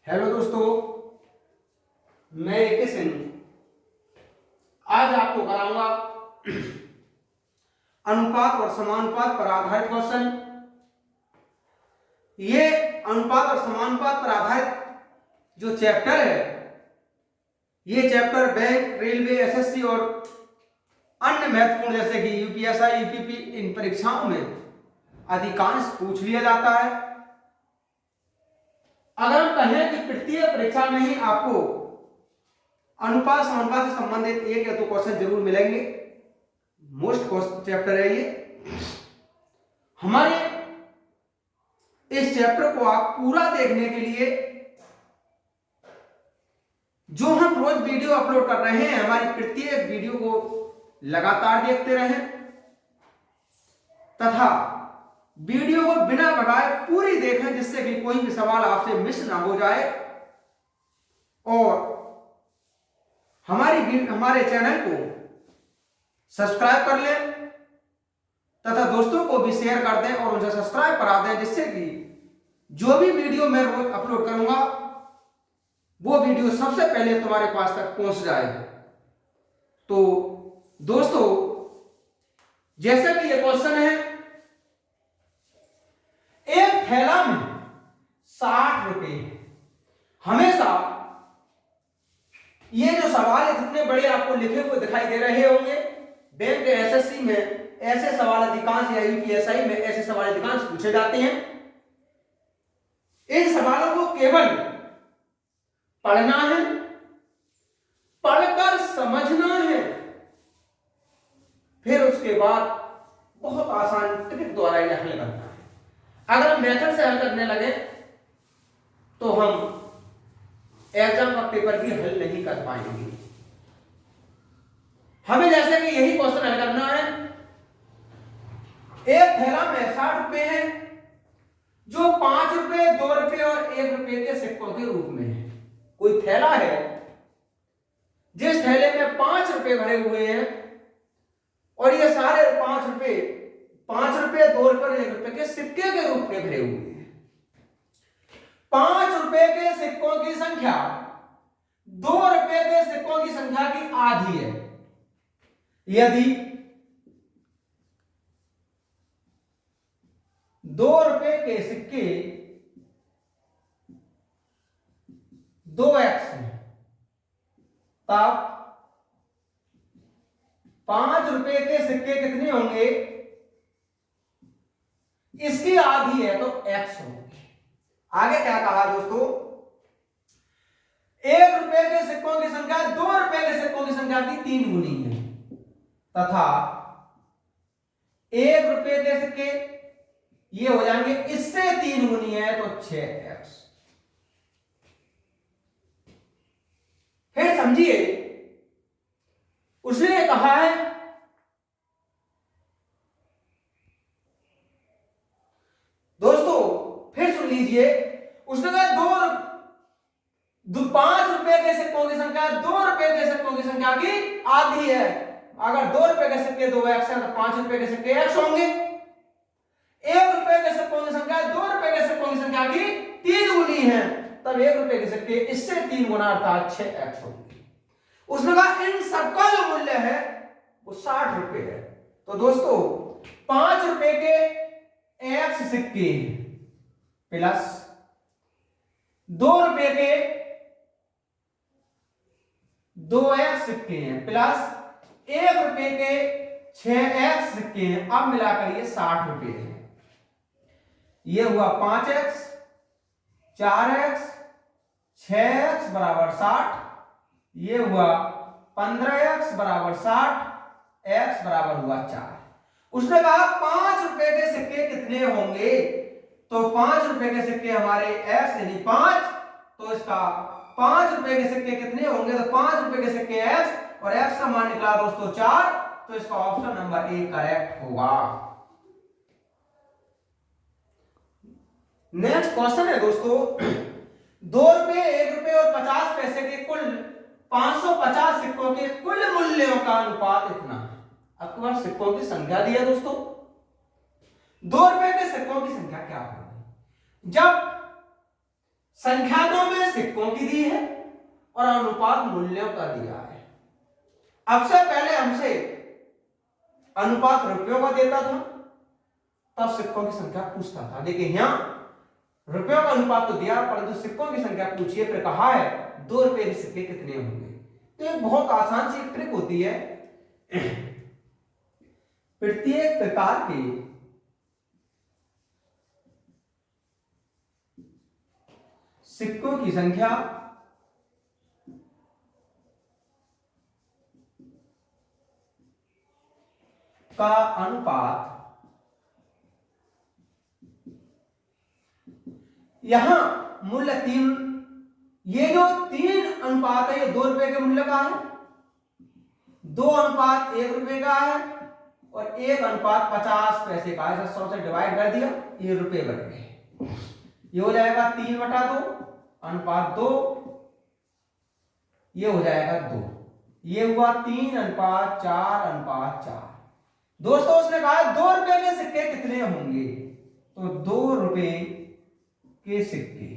Hello दोस्तों, मैं AK Singh आज आपको कराऊंगा अनुपात और समानुपात पर आधारित क्वेश्चन। ये अनुपात और समानुपात पर आधारित जो चैप्टर है, ये चैप्टर बैंक, रेलवे, SSC और अन्य महत्वपूर्ण जैसे कि UPSI, UPP इन परीक्षाओं में अधिकांश पूछ लिया जाता है। अगर हम कहें कि तृतीय परीक्षा में ही आपको अनुपात समानुपात से संबंधित एक या दो क्वेश्चन जरूर मिलेंगे। मोस्ट चैप्टर है ये। हमारे इस चैप्टर को आप पूरा देखने के लिए जो हम रोज वीडियो अपलोड कर रहे हैं, हमारी प्रत्येक वीडियो को लगातार देखते रहें तथा वीडियो को बिना भगाए पूरी देखें, जिससे कि कोई भी सवाल आपसे मिस ना हो जाए। और हमारे चैनल को सब्सक्राइब कर लें तथा दोस्तों को भी शेयर कर दें और उनसे सब्सक्राइब करा दें, जिससे कि जो भी वीडियो मैं रोज अपलोड करूंगा वो वीडियो सबसे पहले तुम्हारे पास तक पहुंच जाए। तो दोस्तों, जैसा कि ये क्वेश्चन है, एक थैला में 60 रुपए। हमेशा ये जो सवाल है कितने बड़े आपको लिखे हुए दिखाई दे रहे होंगे। बैंक के SSC में ऐसे सवाल अधिकांश या UPSI में ऐसे सवाल अधिकांश पूछे जाते हैं। इन सवालों को केवल पढ़ना है, पढ़कर समझना है, फिर उसके बाद बहुत आसान ट्रिक द्वारा इन्हें हल करना है। अगर हम मेथड से हल करने लगे तो हम एग्जाम का पेपर भी हल नहीं कर पाएंगे। हमें जैसे कि यही क्वेश्चन हल करना है। एक थैला में 60 रुपए है जो 5 रुपए, 2 रुपए और 1 रुपए के सिक्कों के रूप में है। कोई थैला है जिस थैले में 5 रुपए भरे हुए हैं और ये सारे 5 रुपए, 2 रुपए और 1 रुपए के सिक्के के रूप में भरे हुए हैं। 5 रुपए के सिक्कों की संख्या 2 रुपए के सिक्कों की संख्या की आधी है। यदि 2 रुपए के सिक्के 2x हैं, तब 5 रुपए के सिक्के कितने होंगे? इसकी आधी है तो x होंगे। आगे क्या कहा दोस्तों? 1 रुपए के सिक्कों की संख्या 2 रुपए के सिक्कों की संख्या की 3 गुनी है तथा 1 रुपए के सिक्के ये हो जाएंगे इससे 3 गुनी है तो 6x। फिर समझिए, उसने कहा है दोस्तों, फिर सुन लीजिए, उसने कहा 5 रुपए के सिक्कों की संख्या 2 रुपए के सिक्कों की संख्या की आधी है। अगर 2 रुपए के सिक्के 2x है तो 5 रुपए के सिक्के x होंगे। 1 रुपए के सिक्कों की संख्या 2 रुपए के सिक्कों की संख्या की 3 गुनी है, तब 1 रुपए के सिक्के इससे 3 गुना अर्थात 6x होंगे। उसने कहा इन सबका जो मूल्य है वो 60 रुपए है। तो दोस्तों, 5 रुपए के x सिक्के प्लस 2 रुपए के 2x सिक्के हैं प्लस 1 रुपए के 6x सिक्के हैं। अब मिलाकर ये 60 रुपए है। ये हुआ 5x, 4x, 6x बराबर 60। ये हुआ 15x बराबर 60, x बराबर हुआ 4। उसने कहा 5 रुपए के सिक्के कितने होंगे? तो 5 रुपए के सिक्के हमारे x यानी 5, तो इसका 5 रुपए के सिक्के कितने होंगे? तो 5 रुपए के सिक्के x और x का मान निकला दोस्तों 4, तो इसका ऑप्शन नंबर ए करेक्ट होगा। नेक्स्ट क्वेश्चन है दोस्तों, 2 रुपए, 1 रुपए और 50 पैसे के कुल 550 सिक्कों के कुल मूल्यों का अनुपात इतना है। आपके पास सिक्कों की संख्या दी है दोस्तों। 2 रुपए के सिक्कों की संख्या क्या होगी? जब संख्याकों में सिक्कों की दी है और अनुपात मूल्यों का दिया है। अब से पहले हमसे अनुपात रुपयों का देता था, तब सिक्कों की संख्या पूछता था। देखिए यहां रुपयों का अनुपात तो दिया, परंतु सिक्कों की संख्या पूछिए, फिर कहा है 2 रुपए के सिक्के कितने होंगे। तो एक बहुत आसान सी ट्रिक होती है। प्रत्येक प्रकार के सिक्कों की संख्या का अनुपात यहां मूल्य 3, ये जो 3 अनुपात है ये 2 रुपए के मूल्य का है, 2 अनुपात 1 रुपए का है और 1 अनुपात 50 पैसे का है। 100 से डिवाइड कर दिया, ये रुपए बन गए। ये हो जाएगा 3/2 अनुपात 2, ये हो जाएगा 2, ये हुआ 3:4:4। दोस्तों उसने कहा 2 रुपए के सिक्के कितने होंगे, तो 2 रुपए के सिक्के,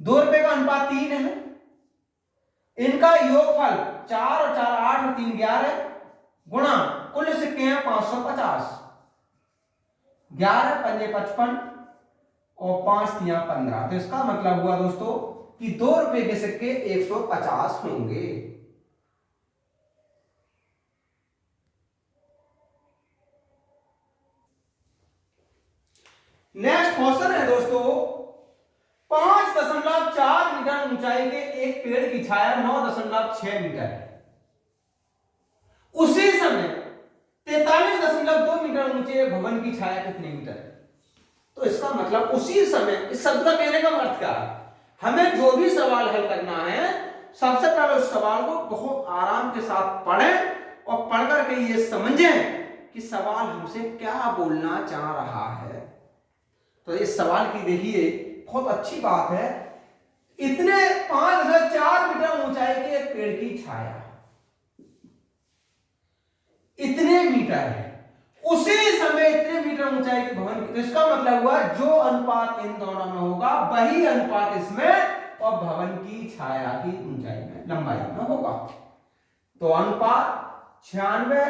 2 रुपए का अनुपात 3 है, इनका योगफल 4 और 4 8 और 3 11 गुणा कुल सिक्के हैं 550, 11 पंजे 55 और 5 तियां 15। तो इसका मतलब हुआ दोस्तों कि 2 रुपए के सिक्के 150 होंगे। नेक्स्ट क्वेश्चन है दोस्तों, 5.4 मीटर ऊंचाई के एक पेड़ की छाया 9.6 मीटर है। उसी समय 43.2 मीटर ऊंचे भवन की छाया कितने मीटर है। तो इसका मतलब उसी समय, इस शब्द का कहने का अर्थ क्या है, हमें जो भी सवाल हल करना है सबसे पहले उस सवाल को बहुत आराम के साथ पढ़ें और पढ़ करके ये समझें कि सवाल हमसे क्या बोलना चाह रहा है। तो इस सवाल की देखिए बहुत अच्छी बात है, इतने 5.4 मीटर ऊंचाई के एक पेड़ की छाया इतने मीटर है, उसी समय इतने मीटर ऊंचाई के भवन की। तो इसका मतलब हुआ जो अनुपात इन दोनों में होगा वही अनुपात इसमें और भवन की छाया की ऊंचाई में, लंबाई में होगा। तो अनुपात 96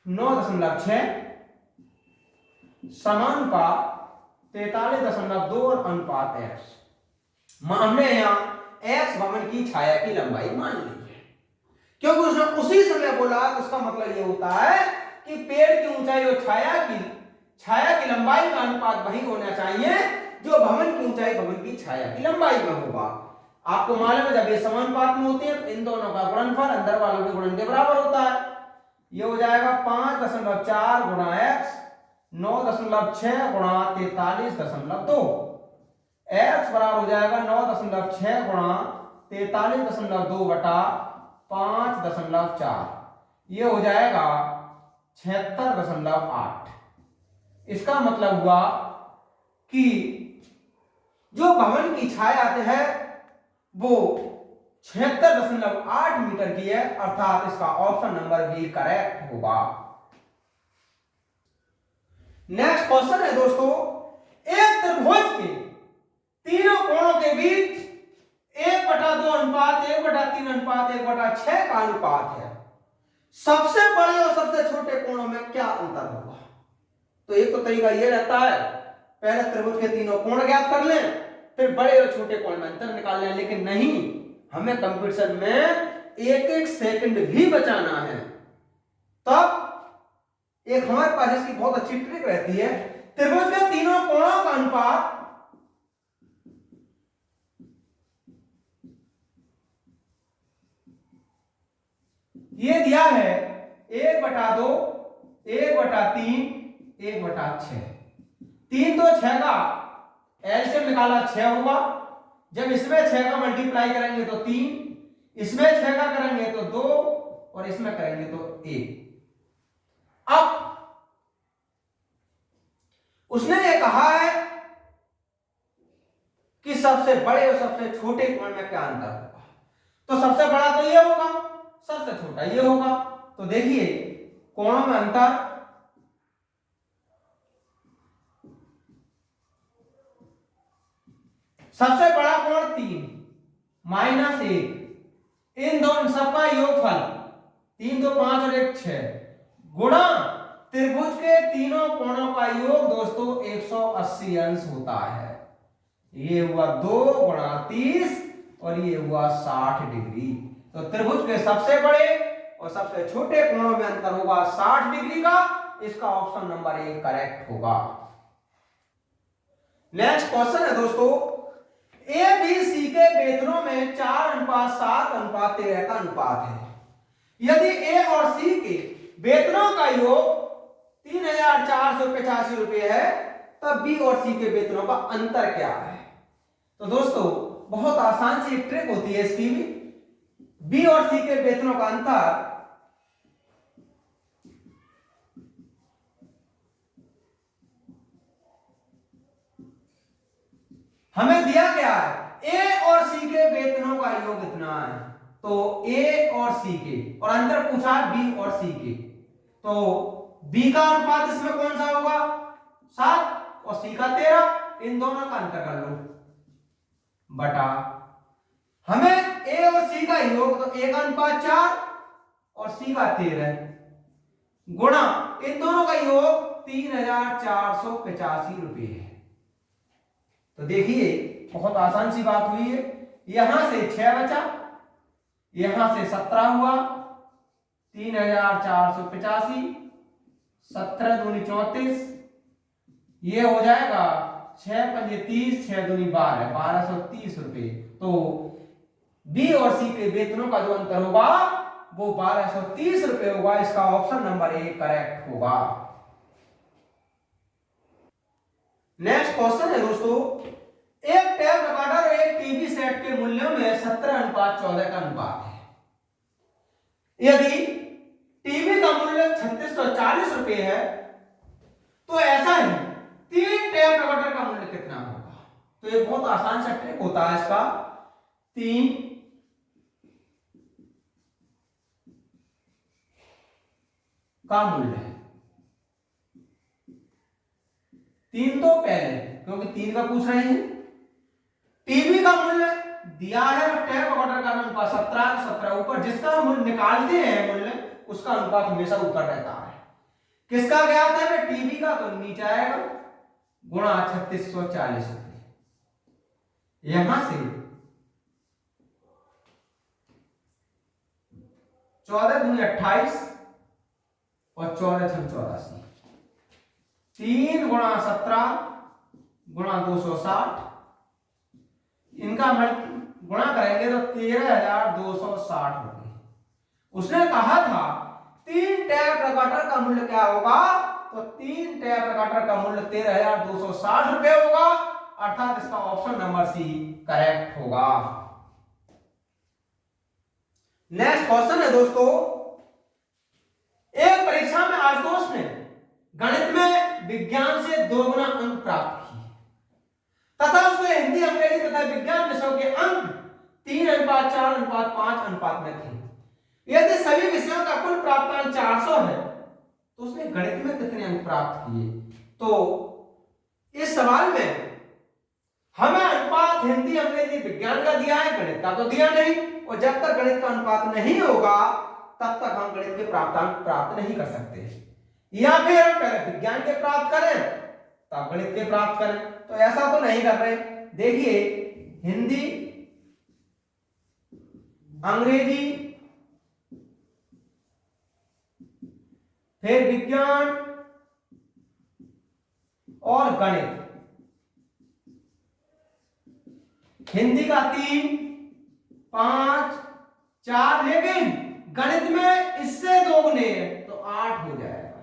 9.6 समानुपात 43.2 और अनुपात x। हमने यहां x भवन की छाया की लंबाई मान ली है, क्योंकि उसने उसी समय बोला। तो उसका मतलब यह होता है कि पेड़ की ऊंचाई और छाया की लंबाई का अनुपात वही होना चाहिए जो भवन की ऊंचाई भवन की छाया की लंबाई में होगा। आपको मालूम है जब ये समानुपात में होते हैं तो इन दोनों का गुणनफल अंदर वालों के गुणन के बराबर होता है। ये हो जाएगा 5.4 गुणा x 9.6 गुणा 43.2, x बराबर हो जाएगा 9.6 गुणा 43.2 बटा 5.4, ये हो जाएगा 76.8। इसका मतलब हुआ कि जो भवन की छाया है वो 76.8 मीटर की है, अर्थात इसका ऑप्शन नंबर बी करेक्ट होगा। नेक्स्ट क्वेश्चन है दोस्तों, एक त्रिभुज के तीनों कोणों के बीच 1/2 अनुपात 1/3 अनुपात 1/6 का अनुपात है, सबसे बड़े और सबसे छोटे कोणों में क्या अंतर होगा। तो एक तो तरीका यह रहता है पहले त्रिभुज के तीनों कोण ज्ञात कर लें, फिर बड़े और छोटे कोण में अंतर निकाल लें, लेकिन नहीं, हमें कंपटीशन में 1-1 सेकंड भी बचाना है। तब एक हमारे पास इसकी बहुत अच्छी ट्रिक रहती है, त्रिभुज के तीनों कोणों का अनुपात ये दिया है 1/2 1/3 1/6। 3 तो 6 का एलसीएम निकाला 6 होगा, जब इसमें 6 का मल्टीप्लाई करेंगे तो 3, इसमें 6 का करेंगे तो 2 और इसमें करेंगे तो 1। अब उसने ये कहा है कि सबसे बड़े और सबसे छोटे कोण में क्या अंतर होगा। तो सबसे बड़ा तो ये होगा, सबसे छोटा ये होगा। तो देखिए कोणों में अंतर सबसे बड़ा कोण 3 माइनस 1, इन दोनों सबका योगफल 3 2 5 और 1 6 गुणा त्रिभुज के तीनों कोणों का योग दोस्तों 180 अंश होता है। ये हुआ 2 गुणा 30 और ये हुआ 60 डिग्री। तो त्रिभुज के सबसे बड़े और सबसे छोटे कोणों में अंतर होगा 60 डिग्री का। इसका ऑप्शन नंबर 1 करेक्ट होगा। नेक्स्ट क्वेश्चन है दोस्तों, ए बी सी के वेतनों में 4:7:13 का अनुपात है। यदि ए और सी के वेतनों का योग 3,485 रुपए है, तब बी और सी के वेतनों का अंतर क्या है? तो दोस्तों बहुत आसान सी ट्रिक होती है इसकी भी। बी और सी के वेतनों का अंतर हमें दिया गया है, ए और सी के वेतनों का योग इतना है, तो ए और सी के, और अंतर पूछा है बी और सी के, तो बी का अनुपात इसमें कौन सा होगा 7 और सी का 13, इन दोनों का अंतर कर लो बटा हमें ए और सी का योग, तो 1:4 और सी का 13 गुणा इन दोनों का योग 3,485 रुपए है। तो देखिए बहुत आसान सी बात हुई है। यहां से 6 बचा, यहां से 17 हुआ, 3,485, 17 दूनी 34, ये हो जाएगा 6 पंजे 30, 6 दूनी 12, 1230 रुपए। तो बी और सी के वेतनों का जो अंतर होगा वो 1230 रुपए होगा। इसका ऑप्शन नंबर 1 करेक्ट होगा। नेक्स्ट क्वेश्चन है दोस्तों, एक टेप रिकॉर्डर और एक टीवी सेट के मूल्यों में 17:14 का अनुपात है। यदि टीवी का मूल्य 3640 रुपए है, तो ऐसा ही 3 टेप रिकॉर्डर का मूल्य कितना होगा? तो ये बहुत आसान सा ट्रिक होता है इसका। 3 का मूल्य है, 3 तो पहले, क्योंकि 3 का पूछ रहे हैं। टीवी का मूल्य दिया है और टेप रिकॉर्डर का अनुपात 17 ऊपर, जिसका मूल्य निकालते हैं मूल्य उसका अनुपात हमेशा ऊपर रहता है। किसका ज्ञात है? टीवी का, तो नीचे आएगा गुणा 3640 रुपए। यहां से 14 दूनी 28 और 14 छम 84, 3 गुणा 17 गुणा 260, इनका गुणा करेंगे तो 13,260 रुपए। उसने कहा था 3 टेप रिकॉर्डर का मूल्य क्या होगा? तो 3 टेप रिकॉर्डर का मूल्य 13,260 रुपए होगा, अर्थात इसका ऑप्शन नंबर सी करेक्ट होगा। नेक्स्ट क्वेश्चन है दोस्तों, एक परीक्षा में आशुतोष ने गणित में विज्ञान से 2 गुना अंक प्राप्त किए तथा उसके हिंदी अंग्रेजी तथा विज्ञान विषयों के अंक 3:4:5 में थे। यदि सभी विषयों का कुल प्राप्तांक 400 है, तो उसने गणित में कितने अंक प्राप्त किए? तो इस सवाल में हमें अनुपात हिंदी अंग्रेजी विज्ञान का दिया है, गणित का तो दिया नहीं, और जब तक गणित का अनुपात नहीं होगा तब तक हम गणित के प्राप्तांक प्राप्त नहीं कर सकते। या फिर हम पहले विज्ञान के प्राप्त करें तब गणित के प्राप्त करें, तो ऐसा तो नहीं कर रहे। देखिए हिंदी अंग्रेजी फिर विज्ञान और गणित, हिंदी का 3 5 4, लेकिन गणित में इससे 2 गुने तो 8 हो जाएगा।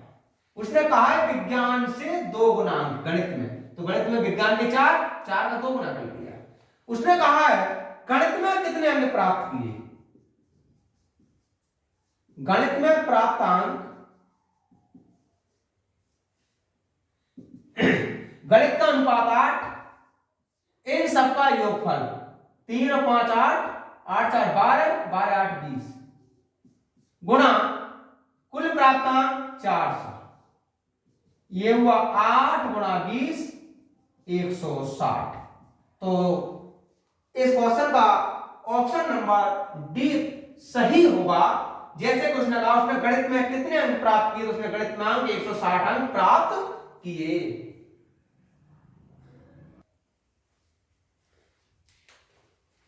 उसने कहा है विज्ञान से 2 गुना गणित में, तो गणित में विज्ञान के 4 का 2 गुना कर दिया। उसने कहा है गणित में कितने अंक प्राप्त किए? गणित में प्राप्त अंक, गणित का अनुपात 8, इन सबका योगफल 3 और 5 8, 8 4 12, 12 8 20 गुणा कुल प्राप्तांक 400, ये हुआ 8 गुणा 20 160। तो इस क्वेश्चन का ऑप्शन नंबर डी सही होगा। जैसे कुछ ने कहा उसने गणित में कितने अंक प्राप्त किए, तो उसने गणित में अंक 160 अंक प्राप्त किए।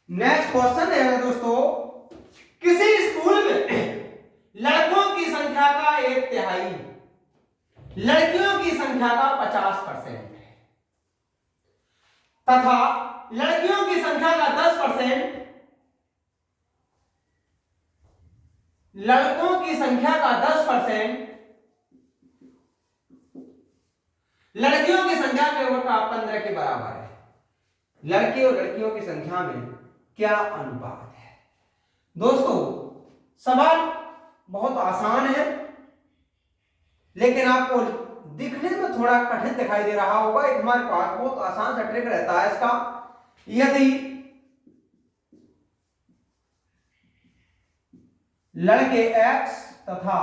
नेक्स्ट क्वेश्चन है दोस्तों, किसी स्कूल में लड़कों की संख्या का 1/3, लड़कियों की संख्या का 50% है तथा लड़कियों की संख्या का 10%, लड़कों की संख्या का 10%, लड़कियों की संख्या के बटा 15 के बराबर है। लड़के और लड़कियों की संख्या में क्या अनुपात है? दोस्तों सवाल बहुत आसान है, लेकिन आपको दिखने में थोड़ा कठिन दिखाई दे रहा होगा। एक हमारे पास बहुत आसान सा ट्रिक रहता है इसका। यदि लड़के x तथा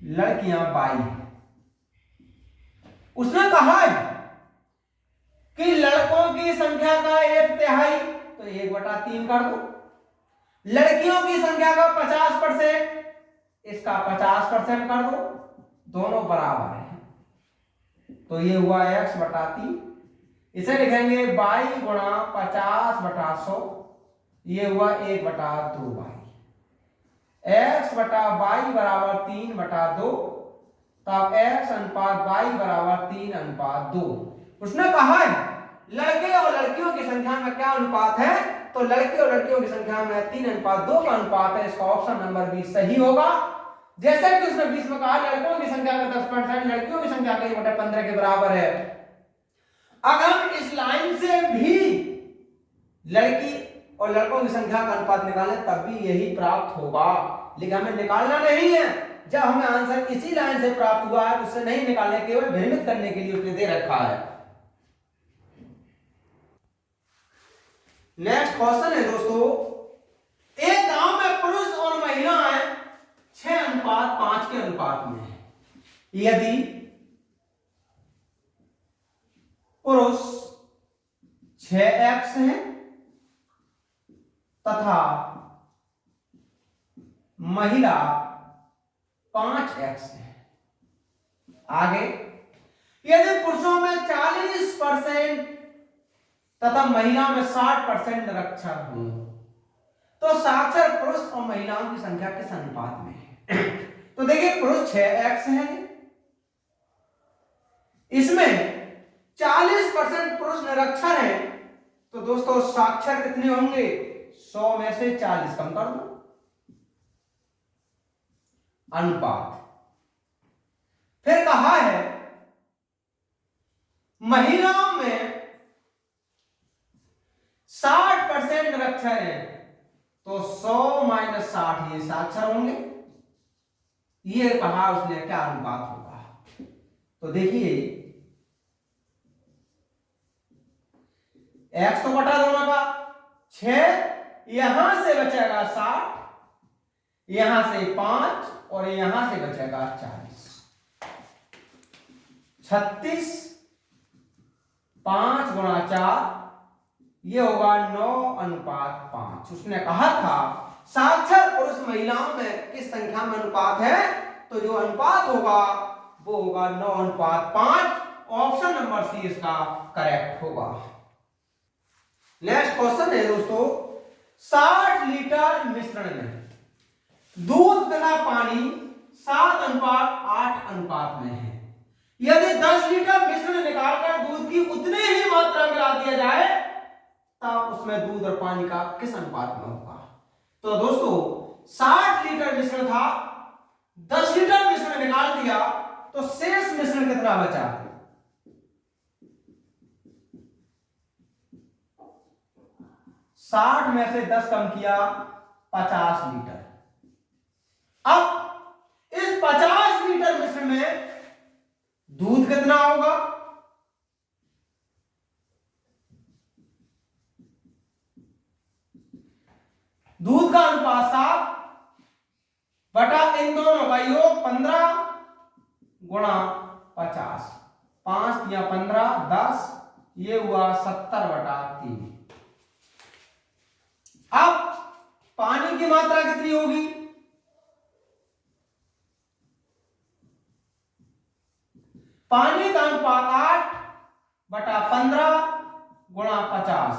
लड़कियां y, उसने कहा है कि लड़कों की संख्या का 1/3, तो 1/3 कर दो। लड़कियों की संख्या का 50%, इसका 50% कर दो, दोनों बराबर है, तो ये हुआ x/3। इसे लिखेंगे y गुणा 50/100, ये हुआ 1/2y। x/y बराबर 3/2, तब x अनुपात y बराबर 3/2। उसने कहा है लड़के और लड़कियों की संख्या में क्या अनुपात है, तो लड़के और लड़कियों की संख्या में 3/2 का अनुपात है। इसका ऑप्शन नंबर बी सही होगा। जैसे कि उसने 20 में कहा लड़कों की संख्या का 10%, लड़कियों की संख्या का 1/15 के बराबर है। अगर हम इस लाइन से भी लड़की और लड़कों की संख्या का अनुपात निकालें तब भी यही प्राप्त होगा, लेकिन हमें निकालना नहीं है। जब हमें आंसर इसी लाइन से प्राप्त हुआ है, उससे नहीं निकालने, केवल भ्रमित करने के लिए उसने दे रखा है। नेक्स्ट क्वेश्चन है दोस्तों, एक गांव में पुरुष और महिलाएं 6:5 के अनुपात में है। यदि पुरुष 6x है तथा महिला 5x है। आगे, यदि पुरुषों में 40% तथा महिला में 60% निरक्षर हो, तो साक्षर पुरुष और महिलाओं की संख्या किस अनुपात में है? तो देखिए पुरुष 6x है, इसमें 40% पुरुष निरक्षर है, तो दोस्तों साक्षर कितने होंगे? 100 में से 40 कम कर दो, अनुपात। फिर कहा है महिलाओं में 60% निरक्षर है, तो 100 माइनस 60 ये साक्षर होंगे। ये कहा उसने क्या अनुपात होगा? तो देखिए x तो बटा दोनों का 6, यहां से बचेगा 60, यहां से 5 और यहां से बचेगा 40, 36, 5 गुणा 4, ये होगा 9:5। उसने कहा था साक्षर पुरुष महिलाओं में किस संख्या में अनुपात है, तो जो अनुपात होगा वो होगा 9:5। ऑप्शन नंबर सी इसका करेक्ट होगा। नेक्स्ट क्वेश्चन है दोस्तों, 60 लीटर मिश्रण में दूध तथा पानी 7:8 अनुपात में है। यदि 10 लीटर मिश्रण निकालकर दूध की उतनी ही मात्रा मिला दिया जाए, तब उसमें दूध और पानी का किस अनुपात में होगा? तो दोस्तों 60 लीटर मिश्रण था, 10 लीटर मिश्रण निकाल दिया, तो शेष मिश्रण कितना बचा? 60 में से 10 कम किया, 50 लीटर। अब इस 50 लीटर मिश्रण में दूध कितना होगा? दूध का अनुपात 7 बटा इन दोनों का योग 15 गुणा 50, 5 या 15, 10, ये हुआ 70/3। अब पानी की मात्रा कितनी होगी? पानी का अनुपात 8/15 गुणा 50।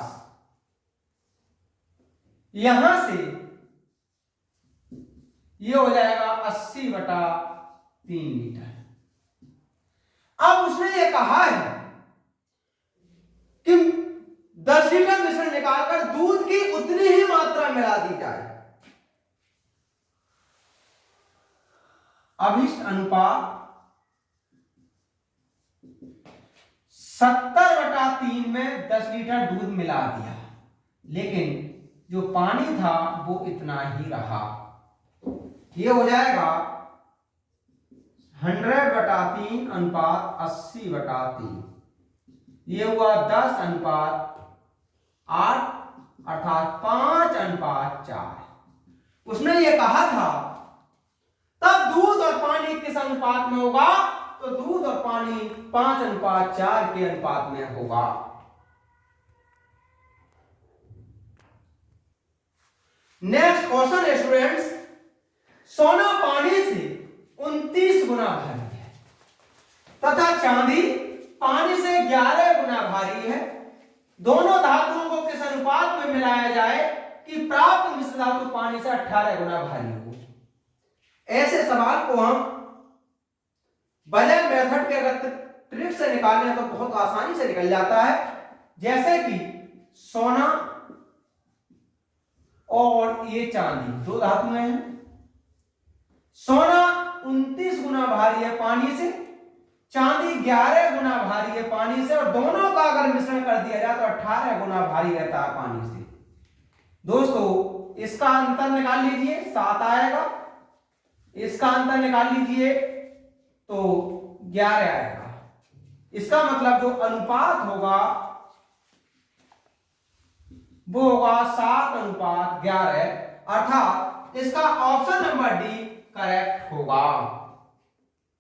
यहां से ये हो जाएगा 80/3 लीटर। अब उसने ये कहा है कि 10 लीटर मिश्रण निकालकर दूध की उतनी ही मात्रा मिला दी जाए। अभिष्ट अनुपात 70/3 में 10 लीटर दूध मिला दिया, लेकिन जो पानी था वो इतना ही रहा। ये हो जाएगा 100/3 अनुपात 80/3। ये हुआ 10/8 अर्थात 5/4। उसने ये कहा था तब दूध और पानी किस अनुपात में होगा? तो दूध और पानी 5/4 के अनुपात में होगा। नेक्स्ट क्वेश्चन है स्टूडेंट्स, सोना पानी से 29 गुना भारी है तथा चांदी पानी से 11 गुना भारी है। दोनों धातुओं को किस अनुपात में मिलाया जाए कि प्राप्त मिश्र धातु पानी से 18 गुना भारी हो? ऐसे सवाल को हम बजट मेथड के अगर ट्रिक से निकालें तो बहुत आसानी से निकल जाता है। जैसे कि सोना और ये चांदी दो धातुएं हैं। सोना 29 गुना भारी है पानी से, चांदी 11 गुना भारी है पानी से, और दोनों का अगर मिश्रण कर दिया जाए तो 18 गुना भारी रहता है पानी से। दोस्तों इसका अंतर निकाल लीजिए, 7 आएगा। इसका अंतर निकाल लीजिए तो 11 आएगा। इसका मतलब जो अनुपात होगा वो होगा 7/11, अर्थात इसका ऑप्शन नंबर डी करेक्ट होगा।